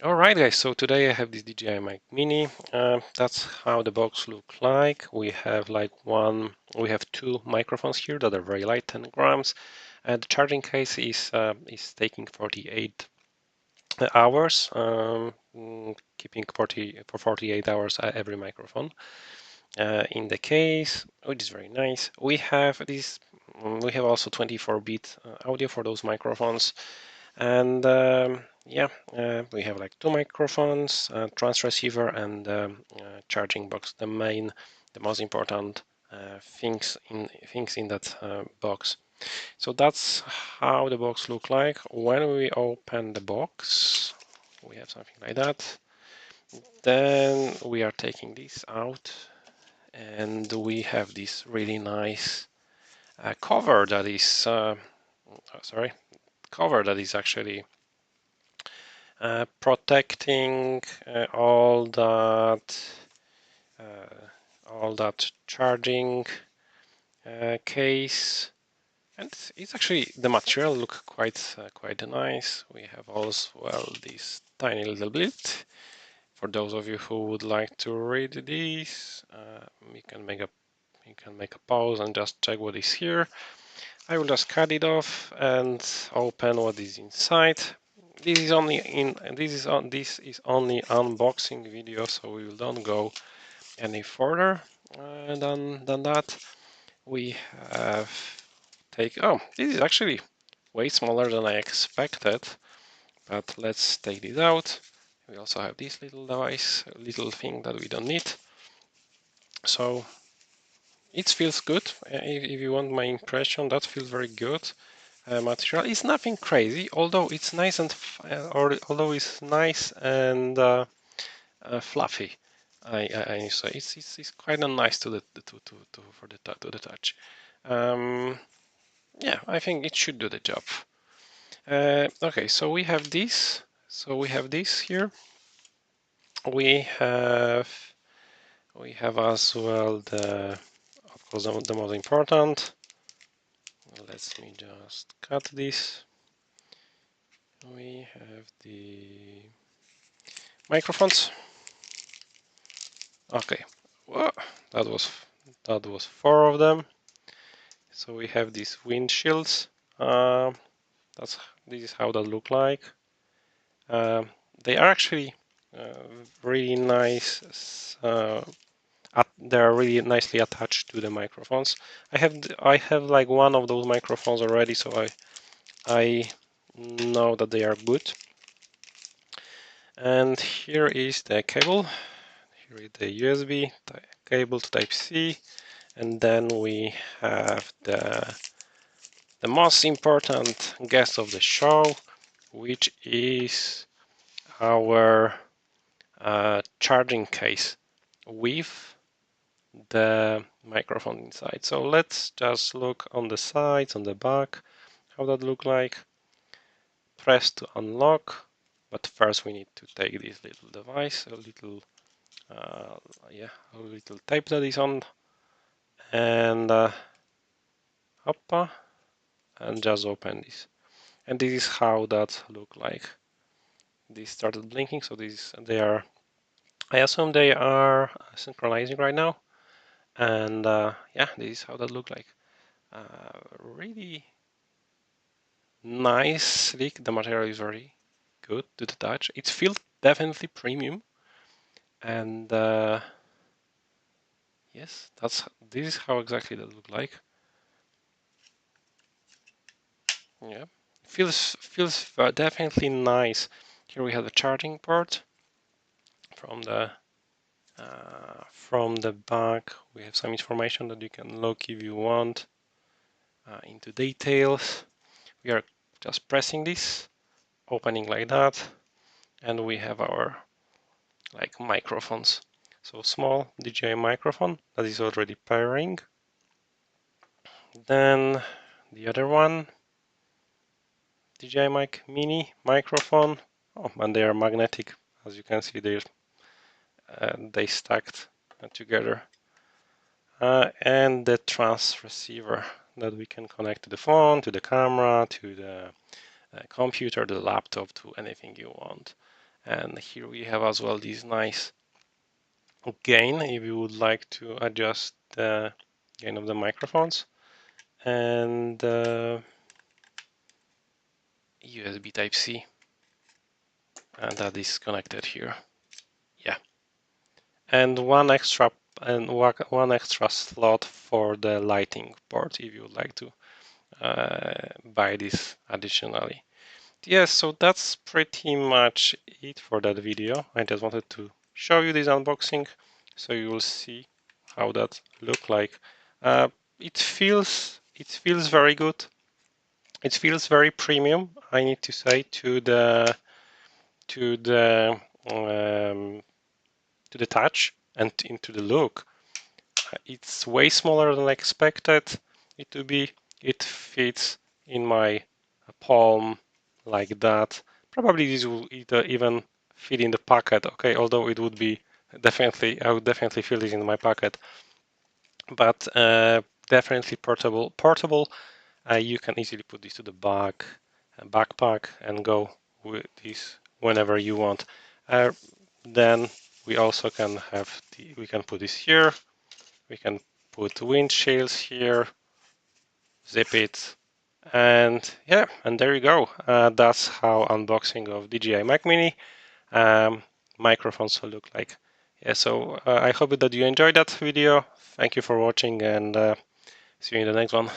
Alright guys, so today I have this DJI Mic Mini. That's how the box look like. We have two microphones here that are very light, 10 grams, and the charging case is taking 48 hours, keeping 48 hours every microphone in the case, which is very nice. We have also 24-bit audio for those microphones. And yeah, we have like two microphones, trans receiver, and charging box. The most important things in that box. So that's how the box look like. When we open the box, we have something like that. Then we are taking this out, and we have this really nice cover that is actually protecting all that charging case, and it's actually the material look quite nice. We have also this tiny little bit. For those of you who would like to read this, you can make a pause and just check what is here. I will just cut it off and open what is inside. This is only unboxing video, so we will don't go any further than that. We have this is actually way smaller than I expected, but let's take this out. We also have this little device, a little thing that we don't need. So it feels good. If you want my impression, that feels very good. Material is nothing crazy, although it's nice and fluffy. I say it's quite nice to the to the touch. Um, yeah, I think it should do the job. Okay, so we have this. So we have this here. We have as well of course the most important. Let me just cut this. We have the microphones. Okay, well, that was four of them. So we have these windshields. This is how that look like. They are actually really nice. They are really nicely attached to the microphones. I have like one of those microphones already, so I know that they are good. And here is the cable. Here is the USB cable to Type-C, and then we have the most important guest of the show, which is our charging case with the microphone inside. So let's just look on the sides, on the back, how that look like. Press to unlock, but first we need to take this little device, a little tape that is on, and hoppa, and just open this. And this is how that look like. This started blinking, so I assume they are synchronizing right now. And yeah, this is how that look like. Really nice, sleek. The material is very good to the touch. It feels definitely premium. And yes, this is how exactly that look like. Yeah, feels definitely nice. Here we have the charging port. From the back, we have some information that you can look if you want into details. We are just pressing this, opening like that, and we have our microphones. So small DJI microphone that is already pairing. Then the other one, DJI Mic Mini microphone. Oh, and they are magnetic, as you can see. They stacked together. And the trans receiver that we can connect to the phone, to the camera, to the computer, the laptop, to anything you want. And here we have as well this nice gain if you would like to adjust the gain of the microphones, and USB Type-C, and that is connected here. Yeah, and one extra slot for the lighting port if you would like to buy this additionally. Yes, so that's pretty much it for that video. I just wanted to show you this unboxing so you will see how that look like. Uh, it feels very good. It feels very premium, I need to say, to the to the um, to the touch and into the look. It's way smaller than I expected it to be. It fits in my palm like that. Probably this will even fit in the pocket. Okay, although it would be definitely, I would definitely feel it in my pocket. But definitely portable. Portable. You can easily put this to the backpack and go with this whenever you want. Then we also can have we can put this here. We can put windshields here, zip it, and yeah, and there you go. That's how unboxing of DJI Mic Mini microphones will look like. Yeah, so I hope that you enjoyed that video. Thank you for watching, and see you in the next one.